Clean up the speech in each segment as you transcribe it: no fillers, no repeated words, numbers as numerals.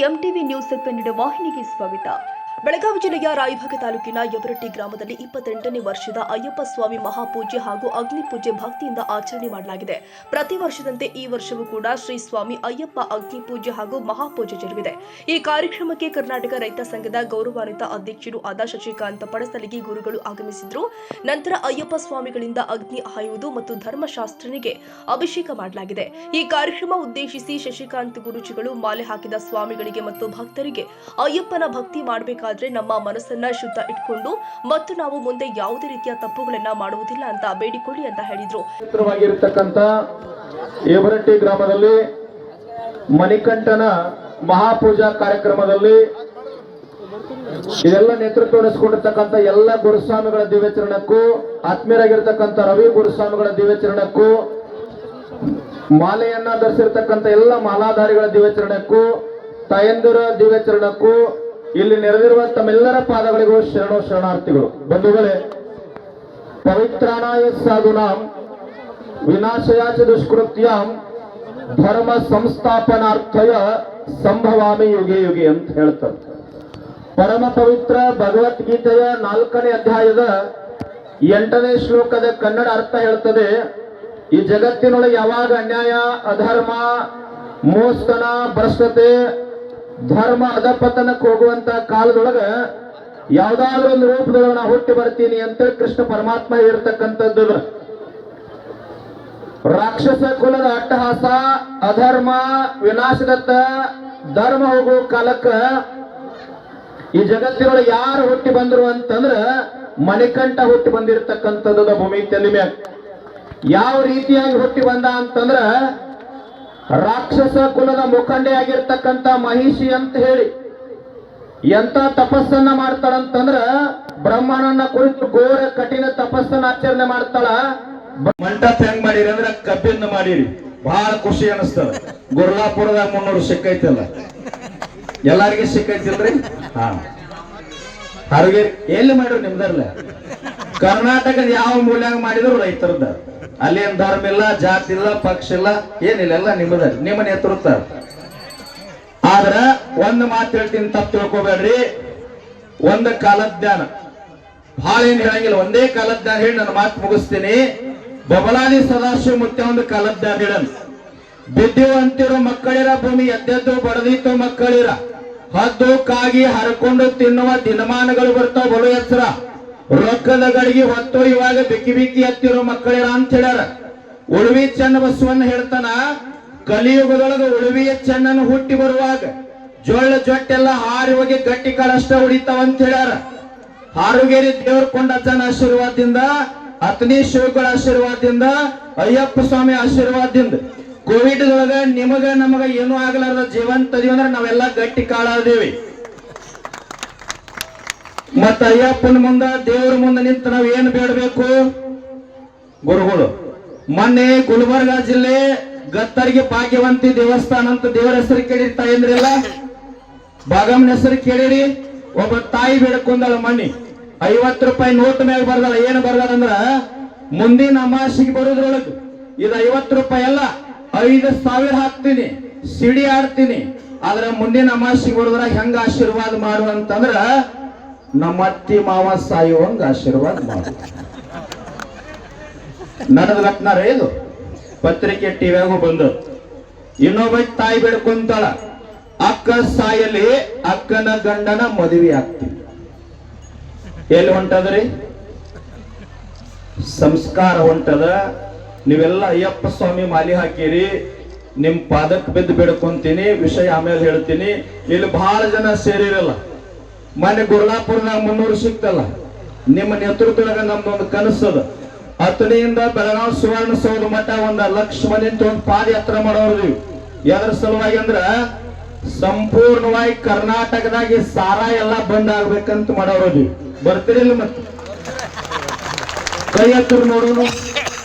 MTV news Kannada ವಾಹಿನಿಗೆ ಸ್ವಾಗತ. ಬೆಳಗಾವಿ ಜಿಲ್ಲೆಯ ರಾಯಭಾಗ ತಾಲೂಕಿನ ಯಬರಟ್ಟಿ ಗ್ರಾಮದಲ್ಲಿ 28ನೇ ವರ್ಷದ ಅಯ್ಯಪ್ಪ ಸ್ವಾಮಿ ಮಹಾಪೂಜೆ ಹಾಗೂ ಅಗ್ನಿ ಪೂಜೆ ಭಕ್ತಿಯಿಂದ ಆಚರಣೆ ಮಾಡಲಾಗಿದೆ. ಪ್ರತಿ ವರ್ಷದಂತೆ ಈ ವರ್ಷವೂ ಕೂಡ ಶ್ರೀ ಸ್ವಾಮಿ ಅಯ್ಯಪ್ಪ ಅಗ್ನಿ ಪೂಜೆ ಹಾಗೂ ಮಹಾಪೂಜೆ ಜರುಗಿದೆ. ಈ ಕಾರ್ಯಕ್ರಮಕ್ಕೆ ಕರ್ನಾಟಕ ರೈತ ಸಂಘದ ಗೌರವಾನ್ವಿತ ಅಧ್ಯಕ್ಷರು ಆದ ಶಶಿಕಾಂತ ಪಡಸಲಿಗಿ ಗುರುಗಳು ಆಗಮಿಸಿದ್ರು. ನಂತರ ಅಯ್ಯಪ್ಪ ಸ್ವಾಮಿಗಳಿಂದ ಅಗ್ನಿ ಹಾಯುವುದು ಮತ್ತು ಧರ್ಮಶಾಸ್ತ್ರನಿಗೆ ಅಭಿಷೇಕ ಮಾಡಲಾಗಿದೆ. ಈ ಕಾರ್ಯಕ್ರಮ ಉದ್ದೇಶಿಸಿ ಶಶಿಕಾಂತ್ ಗುರುಜಿಗಳು ಮಾಲೆ ಹಾಕಿದ ಸ್ವಾಮಿಗಳಿಗೆ ಮತ್ತು ಭಕ್ತರಿಗೆ ಅಯ್ಯಪ್ಪನ ಭಕ್ತಿ ಮಾಡಬೇಕಾದ್ರೆ ನಮ್ಮ ಮನಸ್ಸನ್ನ ಶುದ್ಧ ಇಟ್ಕೊಂಡು ಮತ್ತು ನಾವು ಮುಂದೆ ಯಾವುದೇ ರೀತಿಯ ತಪ್ಪುಗಳನ್ನ ಮಾಡುವುದಿಲ್ಲ ಅಂತ ಬೇಡಿಕೊಳ್ಳಿ ಅಂತ ಹೇಳಿದ್ರು. ಯಬರಟ್ಟಿ ಗ್ರಾಮದಲ್ಲಿ ಮಣಿಕಂಠನ ಮಹಾಪೂಜಾ ಕಾರ್ಯಕ್ರಮದಲ್ಲಿ ಇದೆಲ್ಲ ನೇತೃತ್ವ ವಹಿಸಿಕೊಂಡಿರ್ತಕ್ಕಂಥ ಎಲ್ಲ ಗುರುಸ್ವಾಮಿಗಳ ದಿವ್ಯಚರಣಕ್ಕೂ, ಆತ್ಮೀಯರಾಗಿರ್ತಕ್ಕಂಥ ರವಿ ಗುರುಸ್ವಾಮಿಗಳ ದಿವ್ಯಚರಣಕ್ಕೂ, ಮಾಲೆಯನ್ನ ಧರಿಸಿರ್ತಕ್ಕಂಥ ಎಲ್ಲ ಮಾಲಾಧಾರಿಗಳ ದಿವ್ಯಚರಣಕ್ಕೂ, ತಾಯಂದಿರ ದಿವ್ಯಚರಣಕ್ಕೂ, ಇಲ್ಲಿ ನೆರೆದಿರುವ ತಮ್ಮೆಲ್ಲರ ಪಾದಗಳಿಗೂ ಶರಣಾರ್ಥಿಗಳು. ಬಂಧುಗಳೇ, ಪವಿತ್ರಾನಾಯ ಸಾಧುನಾಂ ವಿನಾಶಯಾಚ ದುಷ್ಕೃತ್ಯಾಂ ಧರ್ಮ ಸಂಸ್ಥಾಪನಾರ್ಥಯ ಸಂಭವಾಮಿ ಯುಗೆ ಯುಗೆ ಅಂತ ಹೇಳ್ತಾರೆ. ಪರಮ ಪವಿತ್ರ ಭಗವದ್ಗೀತೆಯ 4ನೇ ಅಧ್ಯಾಯದ 8ನೇ ಶ್ಲೋಕದ ಕನ್ನಡ ಅರ್ಥ ಹೇಳ್ತದೆ, ಈ ಜಗತ್ತಿನೊಳಗೆ ಯಾವಾಗ ಅನ್ಯಾಯ, ಅಧರ್ಮ, ಮೋಸ್ತನ, ಭ್ರಷ್ಟತೆ, ಧರ್ಮ ಅಧಪತನಕ್ಕೆ ಹೋಗುವಂತ ಕಾಲದೊಳಗ ಯಾವ್ದಾದ್ರೂ ಒಂದು ರೂಪದೊಳಗೆ ನಾ ಹುಟ್ಟಿ ಬರ್ತೀನಿ ಅಂತ ಕೃಷ್ಣ ಪರಮಾತ್ಮ ಇರತಕ್ಕಂಥದ್ದು. ರಾಕ್ಷಸ ಕುಲದ ಅಟ್ಟಹಾಸ, ಅಧರ್ಮ ವಿನಾಶದತ್ತ ಧರ್ಮ ಹೋಗುವ ಕಾಲಕ್ಕ ಈ ಜಗತ್ತಿನೊಳಗೆ ಯಾರು ಹುಟ್ಟಿ ಬಂದ್ರು ಅಂತಂದ್ರ ಮಣಿಕಂಠ ಹುಟ್ಟಿ ಬಂದಿರತಕ್ಕಂಥದ್ದು ಭೂಮಿ ತಲೆ ಮ್ಯಾಗ. ಯಾವ ರೀತಿಯಾಗಿ ಹುಟ್ಟಿ ಬಂದ ಅಂತಂದ್ರ ರಾಕ್ಷಸ ಕುಲದ ಮುಖಂಡೆ ಆಗಿರ್ತಕ್ಕಂಥ ಮಹಿಷಿ ಅಂತ ಹೇಳಿ ಎಂತ ತಪಸ್ಸನ್ನ ಮಾಡ್ತಾಳಂತಂದ್ರ ಬ್ರಹ್ಮನನ್ನ ಕುರಿತು ಘೋರ ಕಠಿಣ ತಪಸ್ಸನ್ನ ಆಚರಣೆ ಮಾಡ್ತಾಳ. ಮಂಟಪ ಹೆಂಗ್ ಮಾಡಿರಿ ಅಂದ್ರ ಕಬ್ಬಿಂದ ಮಾಡಿರಿ, ಬಹಳ ಖುಷಿ ಅನಿಸ್ತದ. ಗುರ್ಲಾಪುರದಾಗ 300 ಸಿಕ್ಕೈತಲ್ಲ, ಎಲ್ಲಾರಿಗೆ ಸಿಕ್ಕೈತಿಲ್ರಿ? ಹಾ, ಅವ್ರಿಗೆ ಎಲ್ಲಿ ಮಾಡ್ರಿ ನಿಮ್ದರ್ಲ? ಕರ್ನಾಟಕದ ಯಾವ ಮೂಲ್ಯಾಗ ಮಾಡಿದ್ರು ರೈತರದ. ಅಲ್ಲೇನ್ ಧರ್ಮ ಇಲ್ಲ, ಜಾತಿ ಇಲ್ಲ, ಪಕ್ಷ ಇಲ್ಲ, ಏನಿಲ್ಲ, ಎಲ್ಲ ನಿಮ್ಮದ, ನಿಮ್ಮ ನೇತೃತ್ವ. ಆದ್ರ ಒಂದು ಮಾತು ಹೇಳ್ತೀನಿ, ತಪ್ಪು ತಿಳ್ಕೊಬೇಡ್ರಿ. ಒಂದ ಕಾಲಜ್ಞಾನ, ಬಹಳ ಏನ್ ಹೇಳಂಗಿಲ್ಲ, ಒಂದೇ ಕಾಲಜ್ಞಾನ ಹೇಳಿ ನನ್ನ ಮಾತು ಮುಗಿಸ್ತೀನಿ. ಬಬಲಾದಿ ಸದಾಶಿವ ಮುತ್ಯ ಒಂದು ಕಾಲಜ್ಞಾನ ಹೇಳನ್. ಬಿದ್ದೆವು ಅಂತಿರೋ ಮಕ್ಕಳಿರ, ಭೂಮಿ ಎದ್ದೆದ್ದು ಬಡದಿತ್ತು ಮಕ್ಕಳಿರ, ಹದ್ದು ಕಾಗಿ ಹರ್ಕೊಂಡು ತಿನ್ನುವ ದಿನಮಾನಗಳು ಬರ್ತಾವ ಬಲು ಎಚ್ಚರ, ರೊಕ್ಕದ ಗಡಿಗೆ ಹೊತ್ತು ಇವಾಗ ಬಿಕ್ಕಿ ಬಿಕ್ಕಿ ಎತ್ತಿರೋ ಮಕ್ಕಳಿರ ಅಂತ ಹೇಳ್ಯಾರ. ಉಳುವಿ ಚೆನ್ನ ಬಸವನ್ನ ಹೇಳ್ತಾನ, ಕಲಿಯುಗದೊಳಗ ಉಳುವಿಯ ಚೆನ್ನನ್ನು ಹುಟ್ಟಿ ಬರುವಾಗ ಜೊಳ್ಳ ಜೊಟ್ಟೆಲ್ಲ ಹಾರಿ ಹೋಗಿ ಗಟ್ಟಿ ಕಾಳಷ್ಟ ಹೊಡಿತಾವಂತ ಹೇಳ್ಯಾರ. ಹಾರುಗೇರಿ ದೇವ್ರ ಕೊಂಡಜ್ಜನ ಆಶೀರ್ವಾದದಿಂದ, ಅತ್ನಿ ಶಿವಗಳ ಆಶೀರ್ವಾದದಿಂದ, ಅಯ್ಯಪ್ಪ ಸ್ವಾಮಿ ಆಶೀರ್ವಾದದಿಂದ ಕೋವಿಡ್ ದೊಳಗ ನಿಮಗ ನಮಗ ಏನೂ ಆಗ್ಲಾರ್ದ ಜೀವಂತ ಅದೀವಿ ಅಂದ್ರೆ ನಾವೆಲ್ಲ ಗಟ್ಟಿ ಕಾಳಾದೇವಿ. ಮತ್ತ ಅಯ್ಯಪ್ಪನ ಮುಂದ, ದೇವ್ರ ಮುಂದೆ ನಿಂತು ನಾವ್ ಏನ್ ಬೇಡಬೇಕು? ಗುರುಗಳು ಮೊನ್ನೆ ಗುಲ್ಬರ್ಗಾ ಜಿಲ್ಲೆ ಗತ್ತರಿಗೆ ಭಾಗ್ಯವಂತಿ ದೇವಸ್ಥಾನ ಅಂತ ದೇವರ ಹೆಸರು ಕೇಳಿರಿ ತಾಯಂದ್ರಿಲ್ಲ? ಭಾಗಮ್ಮನ ಹೆಸರು ಕೇಳಿರಿ? ಒಬ್ಬ ತಾಯಿ ಬೇಡ್ಕೊಂಡಳ ಮಣ್ಣಿ 50 ರೂಪಾಯಿ ನೋಟ್ ಮ್ಯಾಗ ಬರ್ದಾಳ. ಏನ್ ಬರ್ದಾಳಂದ್ರ, ಮುಂದಿನ ಅಮಾಸಿಗೆ ಬರೋದ್ರೊಳಗ ಇದು 50 ರೂಪಾಯಿ ಅಲ್ಲ, 5,000 ಹಾಕ್ತೀನಿ, ಸಿಡಿ ಆಡ್ತೀನಿ, ಆದ್ರ ಮುಂದಿನ ಅಮಾಸಿಗೆ ಬರೋದ್ರ ಹೆಂಗ ಆಶೀರ್ವಾದ ಮಾಡು ಅಂತಂದ್ರ ನಮ್ಮ ಅತ್ತಿ ಮಾವ ಸಾಯುವಂಗ ಆಶೀರ್ವಾದ ಮಾಡು. ನನದ ಘಟನಾ ಇದು ಪತ್ರಿಕೆ ಟಿವಿಯಾಗೂ ಬಂದು. ಇನ್ನೊಬ್ಬ ತಾಯಿ ಬೇಡ್ಕೊಂತಾಳ, ಅಕ್ಕ ಸಾಯಲಿ ಅಕ್ಕನ ಗಂಡನ ಮದುವೆ ಆಗ್ತೀವಿ. ಎಲ್ಲಿ ಹೊಂಟದ್ರಿ? ಸಂಸ್ಕಾರ ಹೊಂಟದ. ನೀವೆಲ್ಲ ಅಯ್ಯಪ್ಪ ಸ್ವಾಮಿ ಮಾಲಿ ಹಾಕಿರಿ, ನಿಮ್ ಪಾದಕ್ಕೆ ಬಿದ್ದು ಬೇಡ್ಕೊಂತೀನಿ. ವಿಷಯ ಆಮೇಲೆ ಹೇಳ್ತೀನಿ. ಇಲ್ಲಿ ಬಹಳ ಜನ ಸೇರಿರಲ್ಲ. ಮೊನ್ನೆ ಗುರ್ಲಾಪುರದಾಗ 300 ಸಿಕ್ತಲ್ಲ, ನಿಮ್ಮ ನೇತೃತ್ವದಾಗ ನಮ್ದೊಂದು ಕನಸದ. ಅತನಿಯಿಂದ ಬೆಳಗಾವಿ ಸುವರ್ಣ ಸೌಧ ಮಠ 1 ಲಕ್ಷ ಮಂದಿ ಒಂದು ಪಾದಯಾತ್ರೆ ಮಾಡೋರು. ಎದ್ರ ಸಲುವಾಗಿ ಅಂದ್ರ ಸಂಪೂರ್ಣವಾಗಿ ಕರ್ನಾಟಕದಾಗಿ ಸಾರಾ ಎಲ್ಲ ಬಂದ್ ಆಗ್ಬೇಕಂತ ಮಾಡೋರು. ಬರ್ತಿರಿಲ್ಲ? ಮತ್ತೆ ಕೈ ಹತ್ತಿರ ನೋಡೋನು.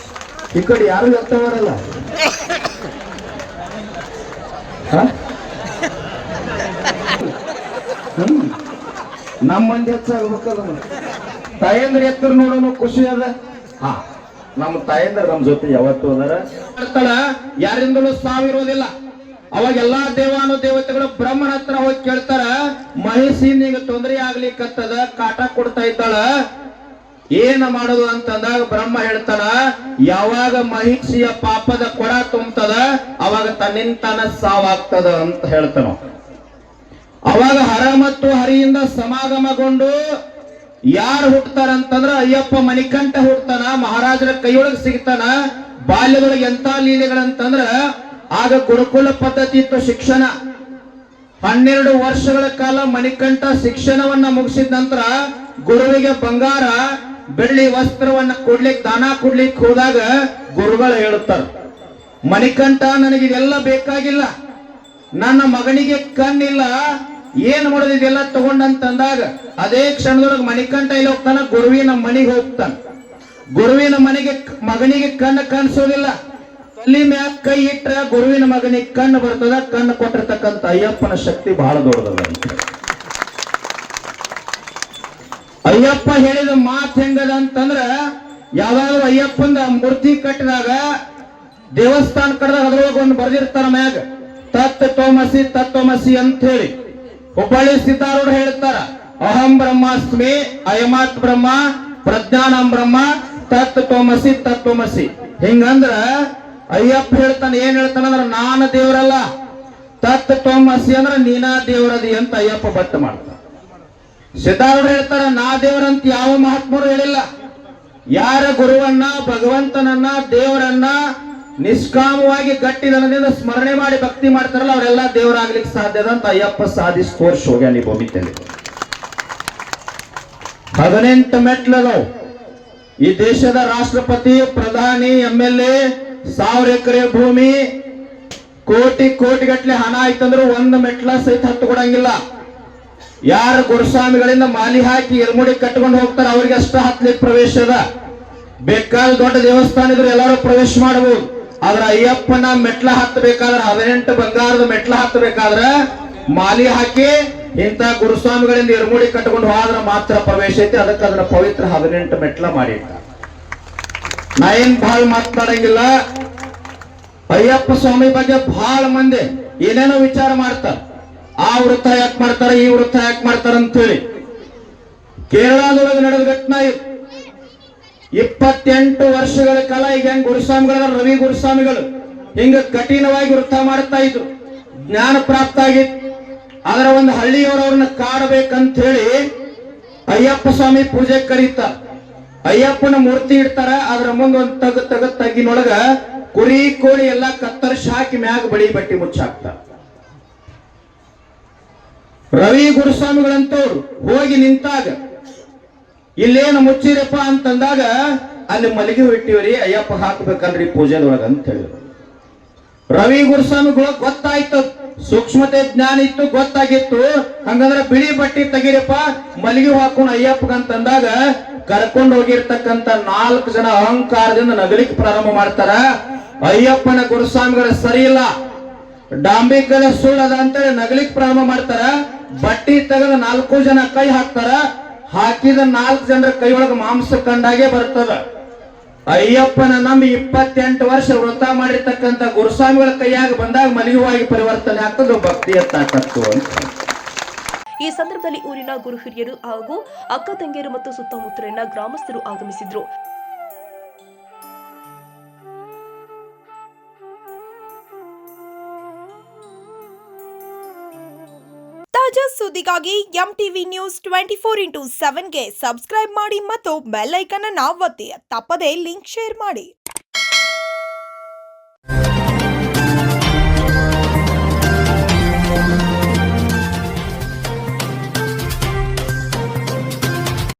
ಈ ಕಡೆ ಯಾರು ಎತ್ತವರಲ್ಲ. ನಮ್ಮ ಮಂದಿ ಹೆಚ್ಚಾಗ್ಬೇಕಲ್ಲ. ತಾಯಂದ್ರ ಎತ್ತರ ನೋಡೋನು ಖುಷಿ ಅದ. ಹಾ, ನಮ್ಮ ತಾಯಂದ್ರ ನಮ್ ಜೊತೆ ಯಾವತ್ತು ಅದಾರ. ಯಾರಿಂದಲೂ ಸಾವಿರೋದಿಲ್ಲ. ಅವಾಗ ಎಲ್ಲಾ ದೇವಾನು ದೇವತೆಗಳು ಬ್ರಹ್ಮನ ಹತ್ರ ಹೋಗಿ ಕೇಳ್ತಾರ, ಮಹಿಷಿ ನಿಂಗೆ ತೊಂದರೆ ಆಗ್ಲಿಕ್ಕತ್ತದ, ಕಾಟ ಕೊಡ್ತಾ ಇದ್ದಾಳ, ಏನ ಮಾಡೋದು ಅಂತಂದಾಗ ಬ್ರಹ್ಮ ಹೇಳ್ತಾನ, ಯಾವಾಗ ಮಹಿಷಿಯ ಪಾಪದ ಕೊಡ ತುಂಬತದ ಅವಾಗ ತನ್ನಿಂತಾನ ಸಾವಾಗ್ತದ ಅಂತ ಹೇಳ್ತಾನ. ಅವಾಗ ಹರ ಮತ್ತು ಹರಿಯಿಂದ ಸಮಾಗಮಗೊಂಡು ಯಾರು ಹುಟ್ಟತಾರಂತಂದ್ರ ಅಯ್ಯಪ್ಪ ಮಣಿಕಂಠ ಹುಟ್ಟತಾನ, ಮಹಾರಾಜರ ಕೈಯೊಳಗೆ ಸಿಗ್ತಾನ. ಬಾಲ್ಯದೊಳಗೆ ಎಂತ ಲೀಲೆಗಳಂತಂದ್ರ ಆಗ ಗುರುಕುಲ ಪದ್ಧತಿ ಇತ್ತು, ಶಿಕ್ಷಣ. 12 ವರ್ಷಗಳ ಕಾಲ ಮಣಿಕಂಠ ಶಿಕ್ಷಣವನ್ನ ಮುಗಿಸಿದ ನಂತರ ಗುರುವಿಗೆ ಬಂಗಾರ ಬೆಳ್ಳಿ ವಸ್ತ್ರವನ್ನ ಕೊಡ್ಲಿಕ್ಕೆ, ದಾನ ಕೊಡ್ಲಿಕ್ಕೆ ಹೋದಾಗ ಗುರುಗಳು ಹೇಳುತ್ತಾರೆ, ಮಣಿಕಂಠ ನನಗಿದೆಲ್ಲ ಬೇಕಾಗಿಲ್ಲ, ನನ್ನ ಮಗನಿಗೆ ಕಣ್ಣಿಲ್ಲ, ಏನ್ ಮಾಡೋದು ಇದೆಲ್ಲ ತಗೊಂಡಂತಂದಾಗ ಅದೇ ಕ್ಷಣದೊಳಗೆ ಮಣಿಕಂಠ ಇಲ್ಲಿ ಹೋಗ್ತಾನ, ಗುರುವಿನ ಮನೆಗೆ ಹೋಗ್ತಾನ. ಗುರುವಿನ ಮನೆಗೆ ಮಗನಿಗೆ ಕಣ್ಣು ಕಾಣಿಸೋದಿಲ್ಲ, ತಲೆ ಮ್ಯಾಗ ಕೈ ಇಟ್ರ ಗುರುವಿನ ಮಗನಿಗೆ ಕಣ್ಣು ಬರ್ತದ. ಕಣ್ಣು ಕೊಟ್ಟಿರ್ತಕ್ಕಂಥ ಅಯ್ಯಪ್ಪನ ಶಕ್ತಿ ಬಹಳ ದೊಡ್ಡದ. ಅಯ್ಯಪ್ಪ ಹೇಳಿದ ಮಾತು ಹೆಂಗದ ಅಂತಂದ್ರ, ಯಾವಾಗಲೂ ಅಯ್ಯಪ್ಪಂದ ಮೂರ್ತಿ ಕಟ್ಟಿದಾಗ ದೇವಸ್ಥಾನ ಕಟ್ಟದಾಗ ಅದ್ರೊಳಗೆ ಒಂದು ಬರ್ದಿರ್ತಾರ ಮ್ಯಾಗ, ತತ್ವಮಸಿ ತತ್ವಮಸಿ ಅಂತ ಹೇಳಿ. ಹುಬ್ಬಳ್ಳಿ ಸಿದ್ಧಾರೂಢ ಹೇಳ್ತಾರ, ಅಹಂ ಬ್ರಹ್ಮಾಸ್ಮಿ ಅಯಮಾತ್ ಬ್ರಹ್ಮ ಪ್ರಜ್ಞಾನಂ ಬ್ರಹ್ಮ ತತ್ವಮಸಿ ತತ್ವಮಸಿ. ಹಿಂಗಂದ್ರ ಅಯ್ಯಪ್ಪ ಹೇಳ್ತಾನೆ, ಏನ್ ಹೇಳ್ತಾನಂದ್ರ ನಾನು ದೇವರಲ್ಲ, ತತ್ವಮಸಿ ಅಂದ್ರ ನೀನಾ ದೇವರದಿ ಅಂತ ಅಯ್ಯಪ್ಪ ಭಟ್ ಮಾಡ್ತಾನ. ಸಿದ್ಧಾರೂಢ ಹೇಳ್ತಾರ, ನಾ ದೇವರಂತ ಯಾವ ಮಹಾತ್ಮರು ಹೇಳಿಲ್ಲ. ಯಾರ ಗುರುವನ್ನ, ಭಗವಂತನನ್ನ, ದೇವರನ್ನ ನಿಷ್ಕಾಮವಾಗಿ ಗಟ್ಟಿದನದಿಂದ ಸ್ಮರಣೆ ಮಾಡಿ ಭಕ್ತಿ ಮಾಡ್ತಾರಲ್ಲ ಅವರೆಲ್ಲ ದೇವರಾಗ್ಲಿಕ್ಕೆ ಸಾಧ್ಯದ ಅಂತ ಅಯ್ಯಪ್ಪ ಸಾಧಿಸಿ ತೋರ್ಸಿ ಹೋಗ್ಯಾನ ಈ ಭೂಮಿತಲ್ಲಿ. 18 ಮೆಟ್ಲದವು. ಈ ದೇಶದ ರಾಷ್ಟ್ರಪತಿ, ಪ್ರಧಾನಿ, MLA 1000 ಎಕರೆ ಭೂಮಿ, ಕೋಟಿಗಟ್ಟಲೆ ಹಣ ಆಯ್ತಂದ್ರು 1 ಮೆಟ್ಲ ಸಹಿತ ಹತ್ತು ಕೊಡಂಗಿಲ್ಲ. ಯಾರು ಗುರುಸ್ವಾಮಿಗಳಿಂದ ಮಾಲಿ ಹಾಕಿ ಎಲ್ಮುಡಿ ಕಟ್ಕೊಂಡು ಹೋಗ್ತಾರೆ ಅವ್ರಿಗೆ ಅಷ್ಟ ಹತ್ಲಿಕ್ಕೆ ಪ್ರವೇಶ ಅದ. ಬೇಕಾದ ದೊಡ್ಡ ದೇವಸ್ಥಾನ ಇದ್ರು ಎಲ್ಲರೂ ಪ್ರವೇಶ ಮಾಡಬಹುದು. ಆದ್ರೆ ಅಯ್ಯಪ್ಪನ ಮೆಟ್ಲ ಹತ್ತಬೇಕಾದ್ರೆ 18 ಬಂಗಾರದ ಮೆಟ್ಲ ಹತ್ತಬೇಕಾದ್ರ ಮಾಲಿ ಹಾಕಿ ಇಂತ ಗುರುಸ್ವಾಮಿಗಳಿಂದ ಎರ್ಮುಡಿ ಕಟ್ಕೊಂಡು ಹೋದ್ರ ಮಾತ್ರ ಪ್ರವೇಶ ಐತಿ. ಅದಕ್ಕೆ ಅದನ್ನ ಪವಿತ್ರ 18 ಮೆಟ್ಲ ಮಾಡಿಟ್ಟ. ನಾ ಏನ್ ಬಹಳ ಮಾತನಾಡಂಗಿಲ್ಲ. ಅಯ್ಯಪ್ಪ ಸ್ವಾಮಿ ಬಗ್ಗೆ ಬಹಳ ಮಂದಿ ಏನೇನೋ ವಿಚಾರ ಮಾಡ್ತಾರ. ಆ ವೃತ್ತ ಯಾಕೆ ಮಾಡ್ತಾರ, ಈ ವೃತ್ತ ಯಾಕೆ ಮಾಡ್ತಾರ ಅಂತ ಹೇಳಿ. ಕೇರಳದೊಳಗೆ ನಡೆದ ಘಟನಾ 28 ವರ್ಷಗಳ ಕಾಲ ಈಗ ಹೆಂಗ್ ಗುರುಸ್ವಾಮಿಗಳ ರವಿ ಗುರುಸ್ವಾಮಿಗಳು ಹಿಂಗ ಕಠಿಣವಾಗಿ ವೃತ್ತ ಮಾಡ್ತಾ ಇದ್ರು. ಜ್ಞಾನ ಪ್ರಾಪ್ತ ಆಗಿತ್ತು. ಅದರ ಒಂದು ಹಳ್ಳಿಯವರವ್ರನ್ನ ಕಾಡಬೇಕಂತ ಹೇಳಿ ಅಯ್ಯಪ್ಪ ಸ್ವಾಮಿ ಪೂಜೆ ಕರೀತಾರ. ಅಯ್ಯಪ್ಪನ ಮೂರ್ತಿ ಇಡ್ತಾರ. ಅದರ ಮುಂದೆ ಒಂದು ತಗ್ಗಿನೊಳಗ ಕುರಿ ಕೋಳಿ ಎಲ್ಲಾ ಕತ್ತರಿಸಿ ಹಾಕಿ ಮ್ಯಾಗ ಬಳಿ ಬಟ್ಟಿ ಮುಚ್ಚಾಕ್ತಾರ. ರವಿ ಗುರುಸ್ವಾಮಿಗಳಂತವ್ರು ಹೋಗಿ ನಿಂತಾಗ ಇಲ್ಲೇನು ಮುಚ್ಚಿರಪ್ಪ ಅಂತಂದಾಗ ಅಲ್ಲಿ ಮಲಗಿ ಇಟ್ಟಿವ್ರಿ, ಅಯ್ಯಪ್ಪ ಹಾಕ್ಬೇಕಲ್ರಿ ಪೂಜೆದೊಳಗ ಅಂತ ಹೇಳಿದ್ರು. ರವಿ ಗುರುಸ್ವಾಮಿಗಳು ಗೊತ್ತಾಯ್ತು, ಸೂಕ್ಷ್ಮತೆ ಜ್ಞಾನ ಇತ್ತು, ಗೊತ್ತಾಗಿತ್ತು. ಹಂಗಂದ್ರೆ ಬಿಳಿ ಬಟ್ಟಿ ತೆಗೀರಪ್ಪ ಮಲಗಿ ಹಾಕೊಂಡು ಅಯ್ಯಪ್ಪಗಂತಂದಾಗ ಕರ್ಕೊಂಡು ಹೋಗಿರ್ತಕ್ಕಂಥ 4 ಜನ ಅಹಂಕಾರದಿಂದ ನಗಲಿಕ್ಕೆ ಪ್ರಾರಂಭ ಮಾಡ್ತಾರ. ಅಯ್ಯಪ್ಪನ ಗುರುಸ್ವಾಮಿಗಳ ಸರಿ ಇಲ್ಲ, ಡಾಂಬಿಕದ ಸುಳ್ಳದ ಅಂತೇಳಿ ನಗಲಿಕ್ಕೆ ಪ್ರಾರಂಭ ಮಾಡ್ತಾರ. ಬಟ್ಟಿ ತೆಗೆದ 4 ಜನ ಕೈ ಹಾಕ್ತಾರ. ಹಾಕಿದ 4 ಜನರ ಕೈಯೊಳಗೆ ಮಾಂಸ ಕಂಡಾಗೆ ಬರ್ತದ. ಅಯ್ಯಪ್ಪನ ನಂಬಿ 28 ವರ್ಷ ವೃತ ಮಾಡಿರ್ತಕ್ಕಂಥ ಗುರುಸ್ವಾಮಿಗಳ ಕೈಯಾಗ ಬಂದಾಗ ಮಲಿಯುವಾಗಿ ಪರಿವರ್ತನೆ ಆಗ್ತದೆ, ಭಕ್ತಿಯ ತಾಕತ್ತು ಅಂತ. ಈ ಸಂದರ್ಭದಲ್ಲಿ ಊರಿನ ಗುರು ಹಿರಿಯರು ಹಾಗೂ ಅಕ್ಕ ತಂಗಿಯರು ಮತ್ತು ಸುತ್ತಮುತ್ತಲಿನ ಗ್ರಾಮಸ್ಥರು ಆಗಮಿಸಿದ್ರು. ತಾಜಾ ಸುದ್ದಿಗಾಗಿ MTV ನ್ಯೂಸ್ 24x7ಗೆ ಸಬ್ಸ್ಕ್ರೈಬ್ ಮಾಡಿ ಮತ್ತು ಬೆಲ್ ಐಕಾನ್ ಅನ್ನು ಒತ್ತಿ. ತಪ್ಪದೇ ಲಿಂಕ್ ಶೇರ್ ಮಾಡಿ.